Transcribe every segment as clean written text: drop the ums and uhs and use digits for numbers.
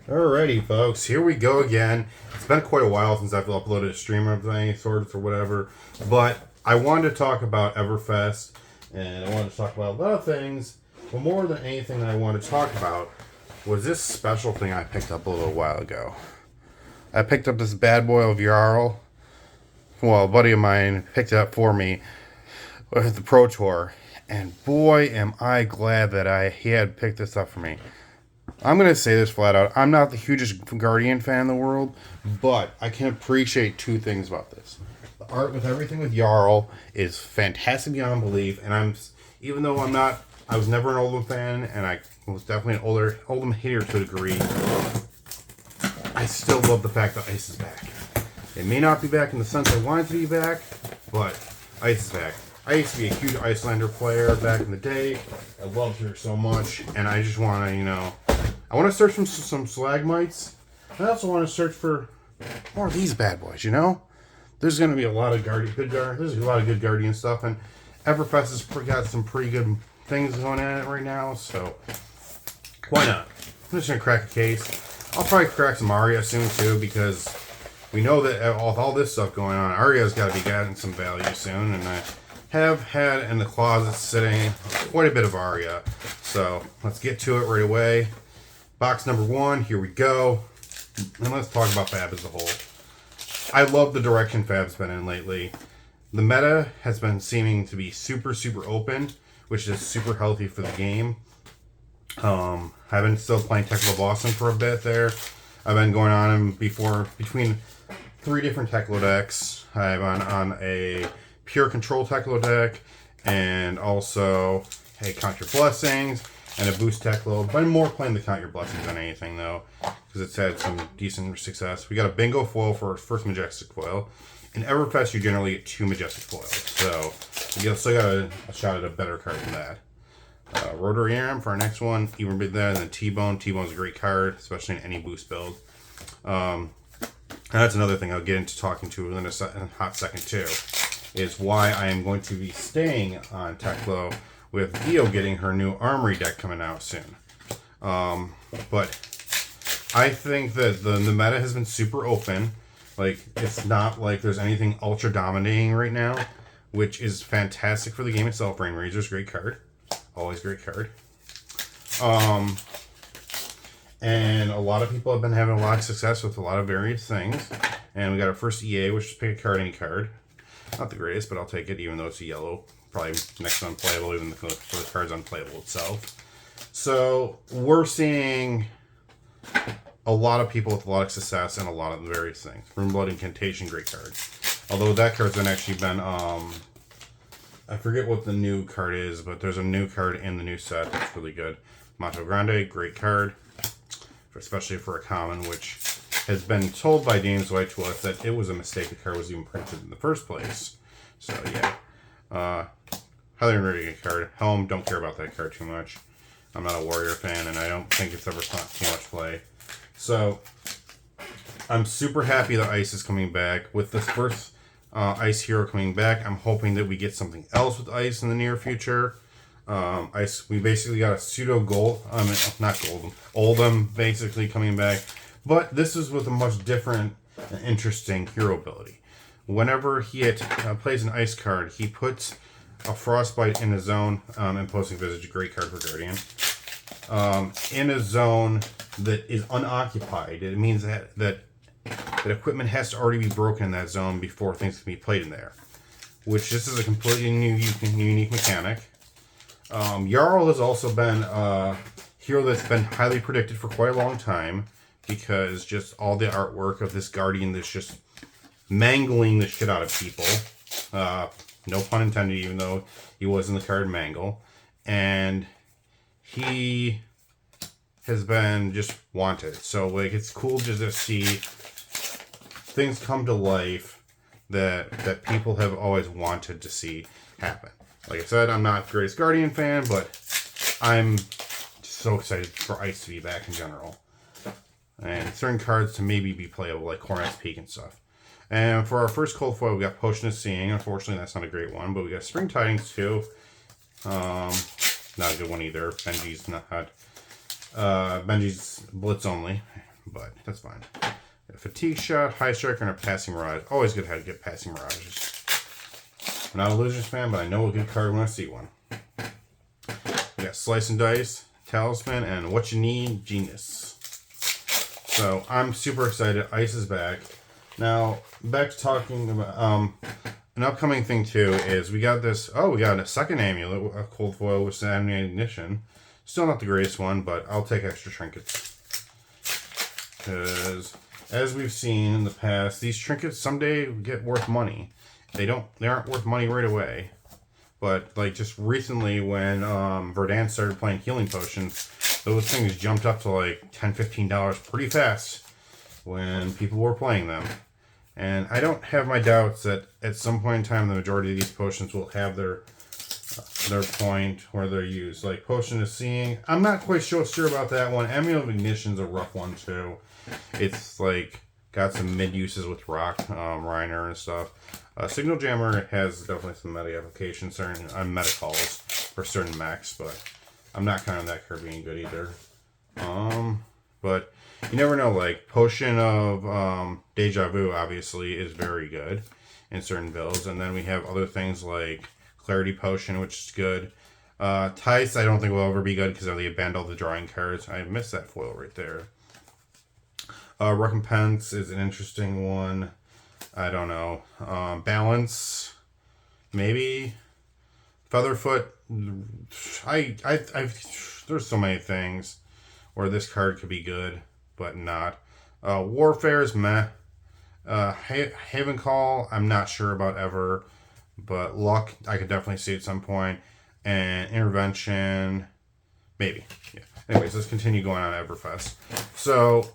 Alrighty, folks, here we go again. It's been quite a while since I've uploaded a stream of any sorts or whatever, but I wanted to talk about Everfest, and I wanted to talk about a lot of things, but more than anything that I wanted to talk about was this special thing I picked up a little while ago. I picked up this bad boy of Jarl. Well, a buddy of mine picked it up for me with the Pro Tour, and boy, am I glad that he had picked this up for me. I'm going to say this flat out. I'm not the hugest Guardian fan in the world, but I can appreciate two things about this. The art with everything with Jarl is fantastic beyond belief, and even though I was never an Oldham fan, and I was definitely an Oldham hater to a degree, I still love the fact that Ice is back. It may not be back in the sense I want it to be back, but Ice is back. I used to be a huge Icelander player back in the day. I loved her so much, and I just want to, I want to search for some Slagmites. I also want to search for more of these bad boys, There's going to be a lot of there's a lot of good Guardian stuff, and Everfest has got some pretty good things going on it right now, so why not? I'm just going to crack a case. I'll probably crack some Aria soon, too, because we know that with all this stuff going on, Aria's got to be getting some value soon, and I have had in the closet sitting quite a bit of Aria. So let's get to it right away. Box number one, here we go. And let's talk about Fab as a whole. I love the direction Fab's been in lately. The meta has been seeming to be super, super open, which is super healthy for the game. I've been still playing Tekla Boston for a bit there. I've been going on between 3 different Tekla decks. I've been on a pure control Tekla deck, and also a Count Your Blessings, and a boost Tekla. But I'm more playing the Count Your Blessings than anything, though, because it's had some decent success. We got a bingo foil for our first Majestic foil. In Everfest, you generally get 2 Majestic foils, so you still got a shot at a better card than that. Rotary Arm for our next one, even bigger than the T-Bone. T-Bone's a great card, especially in any boost build. And that's another thing I'll get into talking to in a hot second, too, is why I am going to be staying on Tekla with Dio getting her new Armory deck coming out soon. But I think that the meta has been super open. Like, it's not like there's anything ultra dominating right now, which is fantastic for the game itself. Brain Razor's a great card. Always great card. And a lot of people have been having a lot of success with a lot of various things. And we got our first EA, which is pick a card, any card. Not the greatest, but I'll take it, even though it's a yellow. Probably next to unplayable, even though the card's unplayable itself. So we're seeing a lot of people with a lot of success and a lot of various things. Runeblood Incantation, great card. Although that card's actually been, I forget what the new card is, but there's a new card in the new set that's really good. Mato Grande, great card, especially for a common, which has been told by James White to us that it was a mistake the card was even printed in the first place. So yeah, highly rated card. Helm, don't care about that card too much. I'm not a Warrior fan, and I don't think it's ever caught too much play. So I'm super happy that Ice is coming back. With this first Ice Hero coming back, I'm hoping that we get something else with Ice in the near future. Ice, we basically got a pseudo gold, not golden, Oldham basically coming back, but this is with a much different and interesting hero ability. Whenever he plays an ice card, he puts a Frostbite in a zone, and Posting Visage, a great card for Guardian, in a zone that is unoccupied. It means that equipment has to already be broken in that zone before things can be played in there, which this is a completely new, unique mechanic. Jarl has also been a hero that's been highly predicted for quite a long time, because just all the artwork of this Guardian that's just mangling the shit out of people. No pun intended, even though he was in the card Mangle. And he has been just wanted. So, like, it's cool just to see things come to life that people have always wanted to see happen. Like I said, I'm not the greatest Guardian fan, but I'm so excited for Ice to be back in general. And certain cards to maybe be playable, like Cornet's Peak and stuff. And for our first cold foil, we got Potion of Seeing. Unfortunately, that's not a great one, but we got Spring Tidings too. Not a good one either. Benji's Benji's Blitz only. but that's fine. A fatigue shot, high striker, and a passing mirage. Always good how to get passing mirages. I'm not a Lizards fan, but I know a good card when I see one. We got Slice and Dice, Talisman, and What You Need, Genius. So I'm super excited. Ice is back. Now, back to talking about an upcoming thing too is we got this. Oh, we got a second amulet, a cold foil with an ignition. Still not the greatest one, but I'll take extra trinkets. Because as we've seen in the past, these trinkets someday get worth money. They aren't worth money right away. But like just recently when Verdant started playing healing potions, those things jumped up to like $10, $15 pretty fast when people were playing them. And I don't have my doubts that at some point in time the majority of these potions will have their point where they're used. Like Potion of Seeing, I'm not quite sure about that one. Amulet of Ignition's a rough one too. It's like got some mid uses with Rock, Reiner and stuff. Signal Jammer has definitely some meta applications, certain meta calls for certain mechs, but I'm not counting that card being good either. But you never know, like Potion of Deja Vu obviously is very good in certain builds, and then we have other things like Clarity Potion, which is good. Tice I don't think will ever be good because they banned all the drawing cards. I missed that foil right there. Recompense is an interesting one. I don't know. Balance, maybe. Featherfoot. There's so many things where this card could be good, but not. Warfare is meh. Haven Call, I'm not sure about ever, but Luck, I could definitely see at some point. And Intervention, maybe. Yeah. Anyways, let's continue going on Everfest. So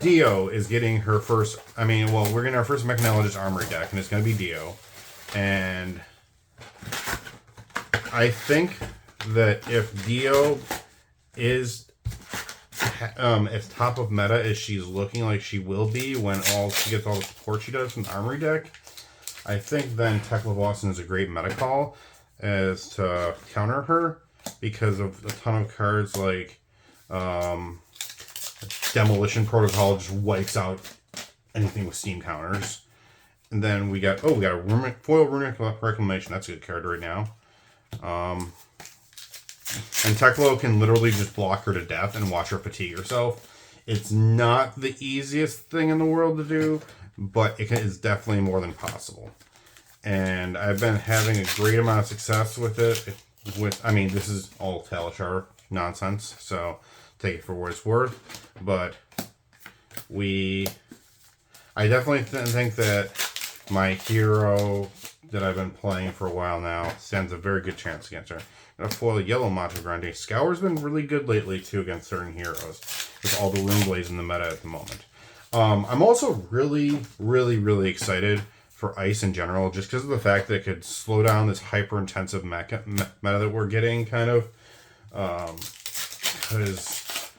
Dio is getting her first, we're getting our first Mechanologist Armory deck, and it's going to be Dio. And I think that if Dio is as top of meta as she's looking like she will be when she gets all the support she does from the Armory deck, I think then Tekla Boston is a great meta call as to counter her because of a ton of cards like Demolition Protocol just wipes out anything with steam counters. And then we got a foil Runic Reclamation. That's a good card right now. And Teklo can literally just block her to death and watch her fatigue herself. It's not the easiest thing in the world to do, but it is definitely more than possible. And I've been having a great amount of success with it. This is all Talishar nonsense, so take it for what it's worth. But I definitely think that my hero that I've been playing for a while now stands a very good chance against her. And a foil Yellow Mantra Grande. Scour's been really good lately too against certain heroes with all the Rune Blades in the meta at the moment. I'm also really, really, really excited for Ice in general, just because of the fact that it could slow down this hyper-intensive meta that we're getting, kind of. Because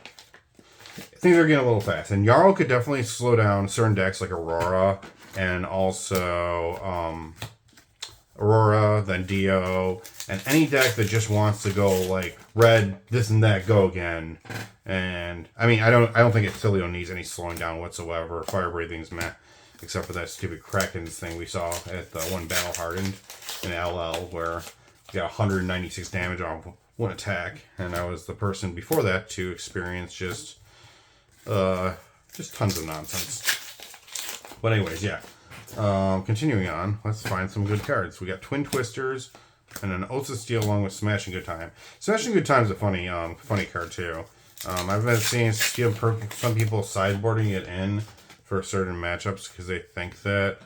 things are getting a little fast. And Jarl could definitely slow down certain decks like Aurora, and also Aurora, then Dio, and any deck that just wants to go like red, this and that, go again. And I don't think Exilio needs any slowing down whatsoever. Fire Breathing's meh, except for that stupid Kraken's thing we saw at the one Battle Hardened in LL, where you got 196 damage on one attack, and I was the person before that to experience just tons of nonsense. But anyways, yeah. Continuing on, let's find some good cards. We got Twin Twisters and an Oath of Steel along with Smashing Good Time. Smashing Good Time is a funny card too. I've been seeing some people sideboarding it in for certain matchups because they think that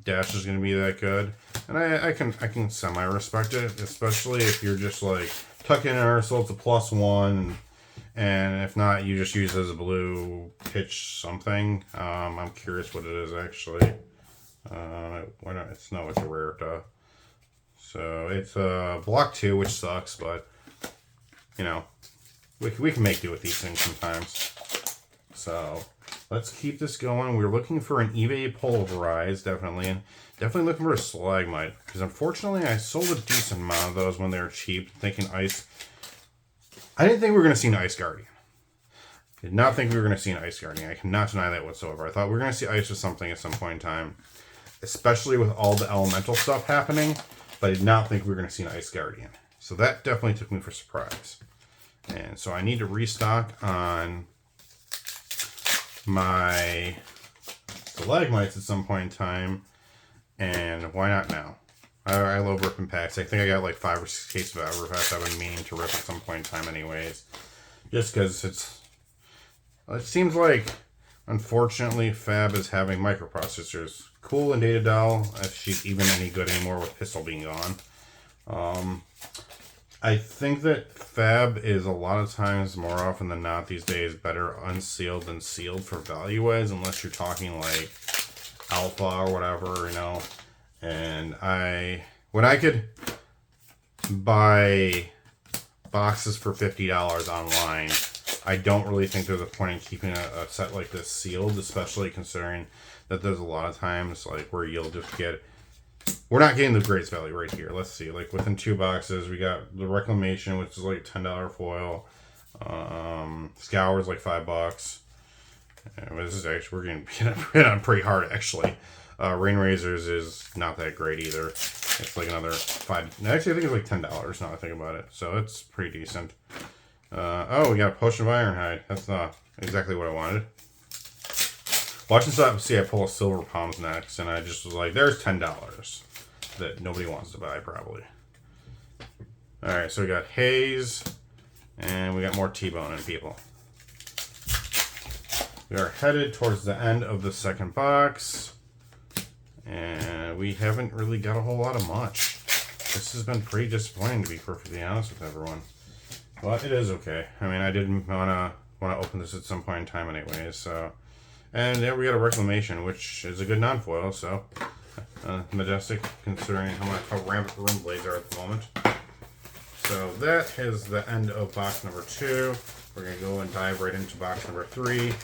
Dash is going to be that good, and I can semi-respect it, especially if you're just like tucking in our soul, it's a +1, and if not, you just use it as a blue pitch something. I'm curious what it is actually. It's a rare. So it's block 2, which sucks, but we can make do with these things sometimes. So let's keep this going. We're looking for an eBay Pulverize, definitely, and definitely looking for a Slagmite, because unfortunately I sold a decent amount of those when they were cheap, thinking Ice. I didn't think we were going to see an Ice Guardian. Did not think we were going to see an Ice Guardian. I cannot deny that whatsoever. I thought we were going to see Ice or something at some point in time, especially with all the elemental stuff happening, but I did not think we were going to see an Ice Guardian. So that definitely took me for surprise. And so I need to restock on my stalagmites at some point in time, and why not now? I love ripping packs. I think I got like 5 or 6 cases of Everfest I've been meaning to rip at some point in time anyways. Just because it seems like, unfortunately, Fab is having microprocessors. Cool in Data Doll, if she's even any good anymore with Pistol being gone. I think that Fab is a lot of times, more often than not these days, better unsealed than sealed for value-wise, unless you're talking like Alpha or whatever, you know. And when I could buy boxes for $50 online, I don't really think there's a point in keeping a set like this sealed, especially considering that there's a lot of times like where you'll just get, we're not getting the greatest value right here. Let's see, like within 2 boxes, we got the Reclamation, which is like $10 foil. Scour's like $5. And this is actually, we're getting hit on pretty hard actually. Rain Razors is not that great either. It's like another $5. Actually, I think it's like $10 now I think about it. So it's pretty decent. Oh, we got a Potion of Ironhide. That's not exactly what I wanted. Watching stuff, see I pull a Silver Palms next, and I just was like, there's $10 that nobody wants to buy, probably. Alright, so we got Haze, and we got more T-Bone and people. We are headed towards the end of the second box, and we haven't really got a whole lot of much. This has been pretty disappointing, to be perfectly honest with everyone. But it is okay. I mean, I didn't want to open this at some point in time anyways, so... And there we got a Reclamation, which is a good non-foil, so... Majestic, considering how rampant Rune Blades are at the moment. So that is the end of box number 2. We're going to go and dive right into box number 3.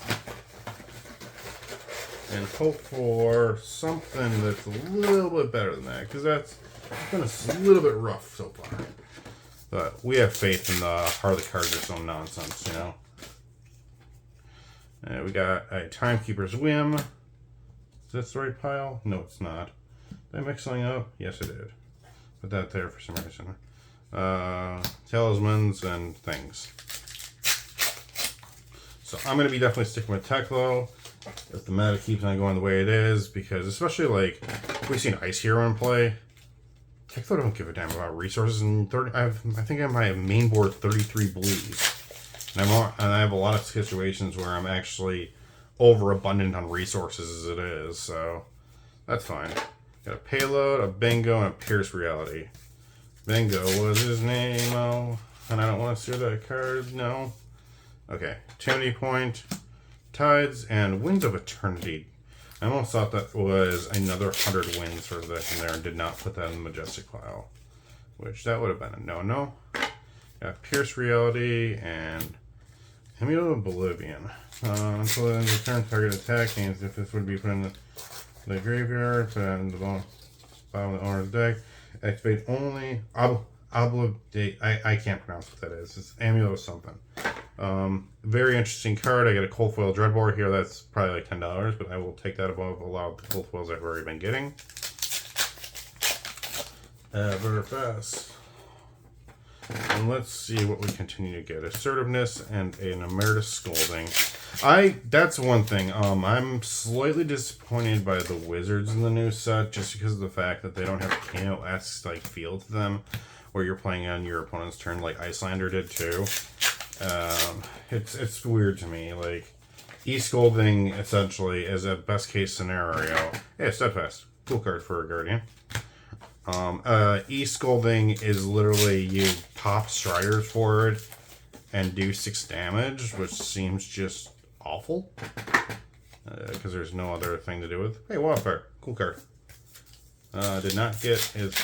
And hope for something that's a little bit better than that, because that's been a little bit rough so far. But we have faith in the heart of the cards or some nonsense, you know. And we got a Timekeeper's Whim. Is this the right pile? No, it's not. Did I mix something up? Yes, I did. Put that there for some reason. Talismans and things. So I'm going to be definitely sticking with Teklo if the meta keeps on going the way it is, because especially like if we've seen Ice Hero in play, Teklo don't give a damn about resources. And I think I might have main board 33 blues. And I have a lot of situations where I'm actually overabundant on resources as it is, so that's fine. Got a Payload, a Bingo, and a Pierce Reality. Bingo was his name, oh, and I don't want to steal that card, no. Okay, Eternity Point, Tides, and Winds of Eternity. I almost thought that was another 100 wins for this in there and did not put that in the Majestic pile, which that would have been a no-no. Got Pierce Reality and Amulet of Oblivion. Until the end of the turn, target attack means if this would be put in the graveyard, put it in the bottom of the owner's deck. Activate only Obligate. I can't pronounce what that is. It's Amulet of something. Very interesting card. I get a Cold Foil Dreadbore here. That's probably like $10, but I will take that above a lot of the Cold Foils I've already been getting. Everfest. And let's see what we continue to get. Assertiveness and an Emeritus Scolding. That's one thing. I'm slightly disappointed by the Wizards in the new set, just because of the fact that they don't have Kano-esque like feel to them, where you're playing on your opponent's turn like Icelander did too. It's weird to me. Like, E-Scolding essentially is a best case scenario. Yeah, Steadfast. Cool card for a Guardian. E-Scolding is literally you pop Striders for it and do 6 damage, which seems just awful. Because there's no other thing to do with. Hey, Wildfire. Cool card. Did not get as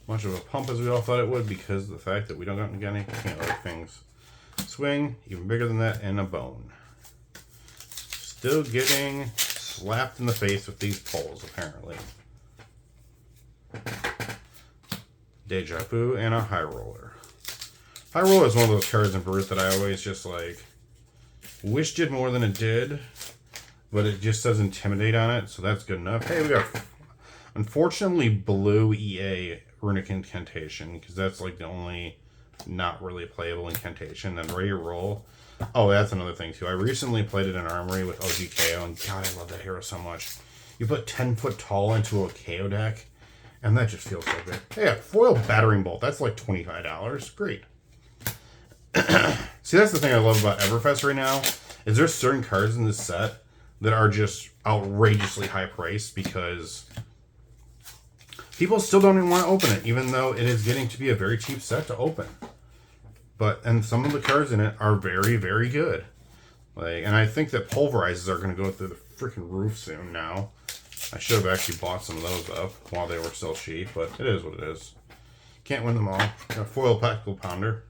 much of a pump as we all thought it would because of the fact that we don't get any other things. Swing, even bigger than that, and a bone. Still getting slapped in the face with these poles, apparently. Deja Vu and a High Roller. High Roller is one of those cards in Brute that I always just like, Wish did more than it did, but it just says Intimidate on it, so that's good enough. Hey, we got, unfortunately, blue EA Runic Incantation, because that's like the only not really playable incantation. Then Ready to Roll. Oh, that's another thing, too. I recently played it in Armory with OGKO, and God, I love that hero so much. You put 10 foot tall into a KO deck, and that just feels so good. Hey, a foil Battering Bolt. That's like $25. Great. See, that's the thing I love about Everfest right now, is there's certain cards in this set that are just outrageously high priced because people still don't even want to open it, even though it is getting to be a very cheap set to open. And some of the cards in it are very, very good. And I think that Pulverizes are going to go through the freaking roof soon now. I should have actually bought some of those up while they were still cheap, but it is what it is. Can't win them all. Got a foil Tactical Pounder.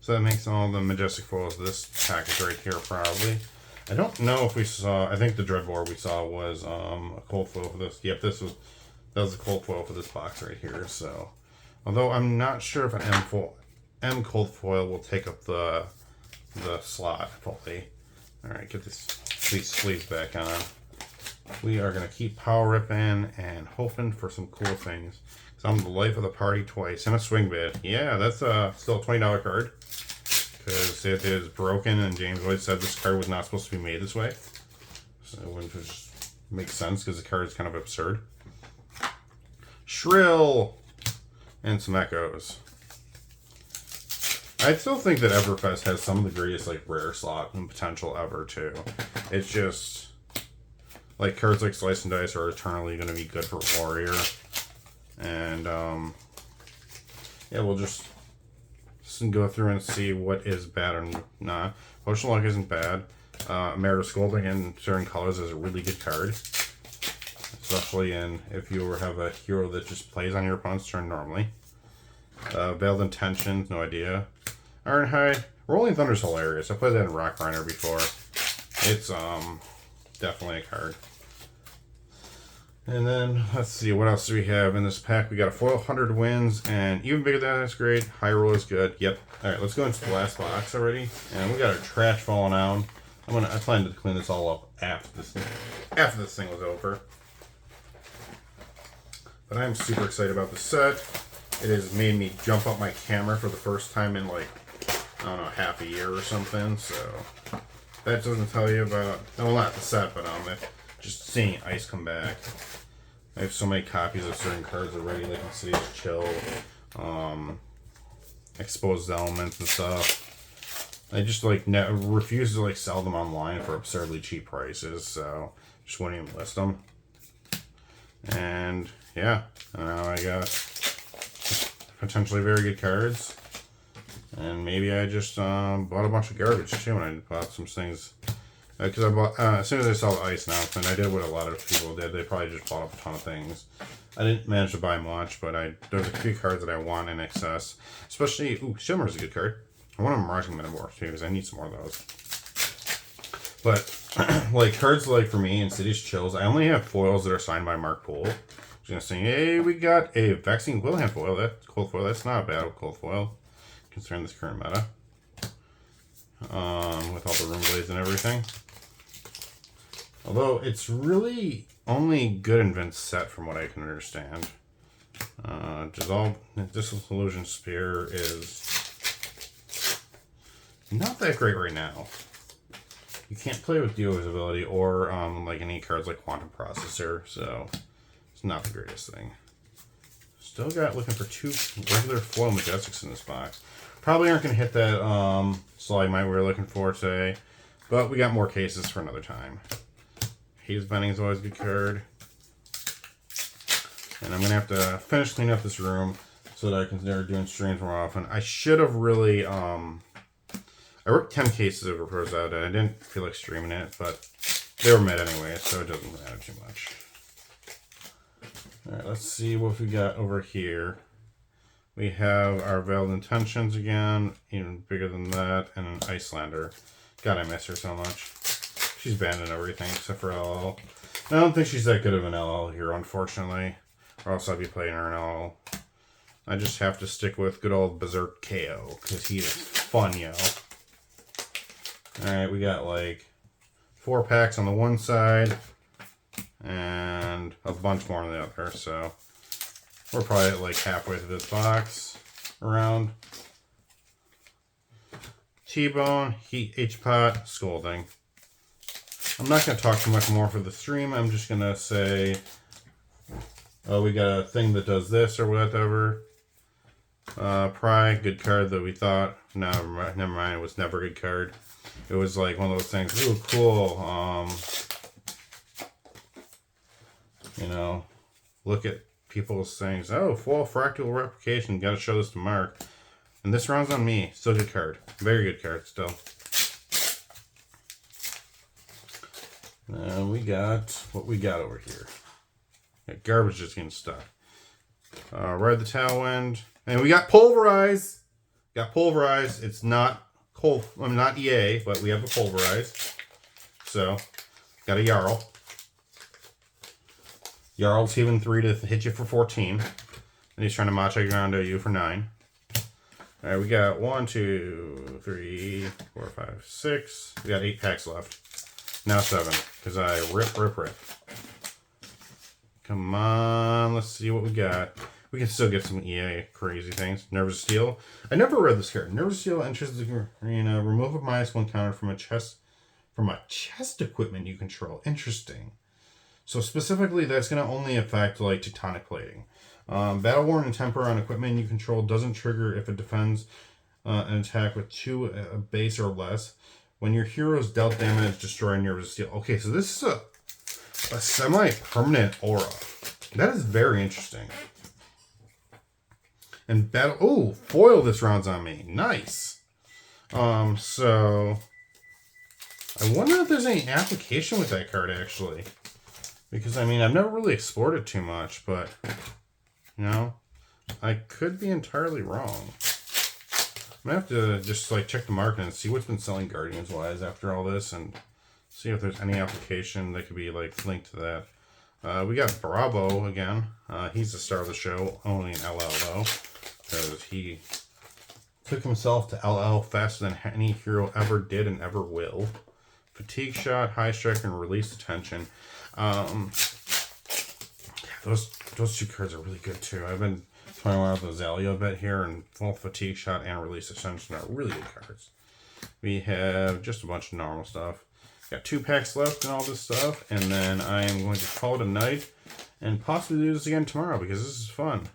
So that makes all the Majestic foils this package right here, probably. I don't know if we saw, I think the Dreadbore we saw was a cold foil for this. Yep, that was a cold foil for this box right here. So, although I'm not sure if an M cold foil will take up the slot fully. All right, get these sleeves back on. We are gonna keep power ripping and hoping for some cool things. So I'm the life of the party twice and a swing bid. Yeah, that's still a $20 card. Because it is broken, and James always said this card was not supposed to be made this way. So it wouldn't just make sense because the card is kind of absurd. Shrill! And some Echoes. I still think that Everfest has some of the greatest like rare slot and potential ever, too. It's just... like cards like Slice and Dice are eternally going to be good for Warrior. And, yeah, we'll just go through and see what is bad or not. Potion Luck isn't bad. Merit Scolding in certain colors is a really good card. Especially if you have a hero that just plays on your opponent's turn normally. Veiled Intentions, no idea. Ironhide. Rolling Thunder's hilarious. I played that in Rock Runner before. It's definitely a card. And then, let's see, what else do we have in this pack? We got a foil 100 wins, and even bigger than that, that's great. High roll is good. Yep. Alright, let's go into the last box already. And we got our trash falling out. I plan to clean this all up after this thing was over. But I'm super excited about the set. It has made me jump up my camera for the first time in like, I don't know, half a year or something. So, that doesn't tell you about, well, not the set, but just seeing Ice come back. I have so many copies of certain cards already, like in City's Chill, Exposed Elements and stuff. I just like refuse to like sell them online for absurdly cheap prices, so just wouldn't even list them. And yeah, now I got potentially very good cards, and maybe I just bought a bunch of garbage too, and I bought some things. Because I bought, as soon as I saw the Ice announcement, I did what a lot of people did. They probably just bought up a ton of things. I didn't manage to buy much, but there's a few cards that I want in excess. Especially, Shimmer's a good card. I want a Miraging Metamorph too, because I need some more of those. But, like, cards like for me in City's Chills, I only have foils that are signed by Mark Poole. I'm just going to say, hey, we got a Vaccine Wilhelm foil. That's cold foil. That's not a bad cold foil, considering this current meta. With all the Rune Blades and everything. Although, it's really only good in Vince set from what I can understand. Disillusion Spear is not that great right now. You can't play with Dio's ability or like any cards like Quantum Processor, so it's not the greatest thing. Still got looking for 2 regular foil Majestics in this box. Probably aren't going to hit that Slide Mite we were looking for today, but we got more cases for another time. Haze Bending is always a good card. And I'm going to have to finish cleaning up this room so that I can start doing streams more often. I should have really, I worked 10 cases of Repros out, and I didn't feel like streaming it, but they were mid anyway, so it doesn't matter too much. Alright, let's see what we got over here. We have our Veiled Intentions again, even bigger than that, and an Icelander. God, I miss her so much. She's banned in everything except for LL. I don't think she's that good of an LL here, unfortunately. Or else I'd be playing her in LL. I just have to stick with good old Berserk KO, because he is fun, yo. Alright, we got like 4 packs on the one side and a bunch more on the other, so we're probably at like halfway through this box around. T-Bone, Heat, H-Pot, Scolding. I'm not going to talk too much more for the stream. I'm just going to say, oh, we got a thing that does this or whatever. Pry, good card that we thought. No, never mind. It was never a good card. It was like one of those things. Ooh, cool. You know, look at people's things. Oh, foil fractal replication. Got to show this to Mark. And this round's on me. Still good card. Very good card still. We got what we got over here. Got garbage just getting stuck. Ride the Tailwind. And we got Pulverize. Got Pulverize. It's not cold. I'm not EA, but we have a Pulverize. So, got a Jarl. Jarl's healing 3 to hit you for 14. And he's trying to Macha Ground you for 9. Alright, we got 1, 2, 3, 4, 5, 6. We got 8 packs left. Now 7. Because I rip. Come on, let's see what we got. We can still get some EA crazy things. Nervous Steel. I never read this card. Nervous Steel enters the arena. Remove a -1 counter from a chest equipment you control. Interesting. So specifically, that's going to only affect like Tectonic Plating. Battle Worn and Temper on equipment you control doesn't trigger if it defends an attack with 2 base or less. When your heroes dealt damage, destroy Nervous Steel. Okay, so this is a semi-permanent aura. That is very interesting. And battle. Oh, foil this round's on me. Nice. So I wonder if there's any application with that card actually, because I mean I've never really explored it too much, but you know I could be entirely wrong. I'm gonna have to just like check the market and see what's been selling Guardians wise after all this, and see if there's any application that could be like linked to that. We got Bravo again. He's the star of the show, only in LL though, because he took himself to LL faster than any hero ever did and ever will. Fatigue Shot, High Strike, and Release Attention. Those 2 cards are really good too. I've been playing around with Azalea a bit here, and both Fatigue Shot and Release Attention are really good cards. We have just a bunch of normal stuff. Got 2 packs left and all this stuff, and then I am going to call it a night and possibly do this again tomorrow because this is fun.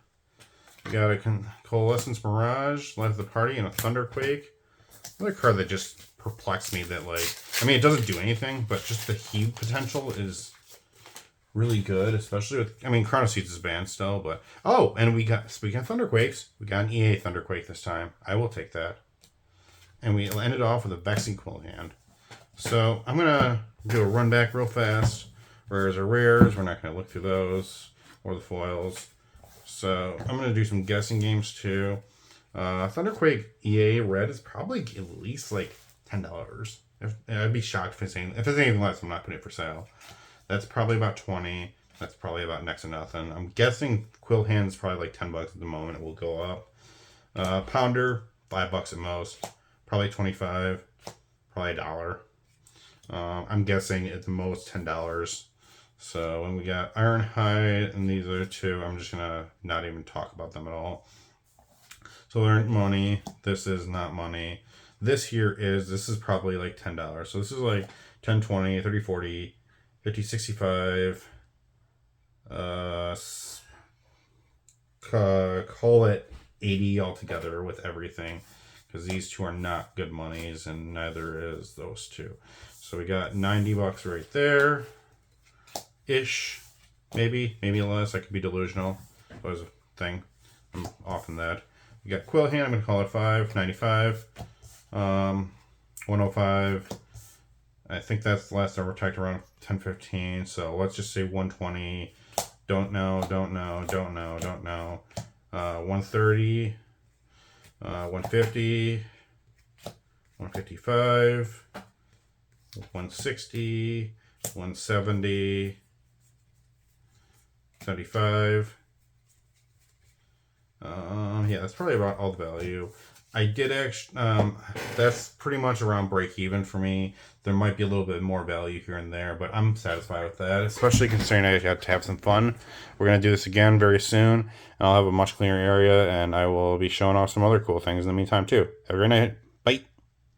We got a Coalescence Mirage, Life of the Party, and a Thunderquake. Another card that just perplexed me that like, I mean it doesn't do anything, but just the heat potential is really good, especially with, I mean Chronoseeds is banned still, but oh, and we got, speaking of Thunderquakes, we got an EA Thunderquake this time. I will take that. And we ended off with a Vexing Quill Hand. So I'm gonna do a run back real fast. Rares are rares. We're not gonna look through those or the foils. So I'm gonna do some guessing games too. Thunderquake EA Red is probably at least like $10. I'd be shocked if it's anything less. I'm not putting it for sale. That's probably about 20. That's probably about next to nothing. I'm guessing Quill Hand's probably like $10 at the moment. It will go up. Pounder, $5 at most. Probably 25. Probably $1. I'm guessing at the most $10. So when we got Ironhide and these other 2, I'm just gonna not even talk about them at all. So they're money. This is not money. This is probably like $10. So this is like 10, 20, 30, 40, 50, 65. Call it 80 altogether with everything, because these 2 are not good monies, and neither is those 2. So we got $90 right there. Ish. Maybe less. I could be delusional. That was a thing. I'm off on that. We got Quill Hand. I'm going to call it 5. 95. 105. I think that's the last time we're tacked around 10-15. So let's just say 120. Don't know. 130. 150. 155. 160. 170. 75. Yeah, that's probably about all the value. I did actually, that's pretty much around break even for me. There might be a little bit more value here and there, but I'm satisfied with that, especially considering I got to have some fun. We're going to do this again very soon, and I'll have a much cleaner area, and I will be showing off some other cool things in the meantime, too. Have a great night.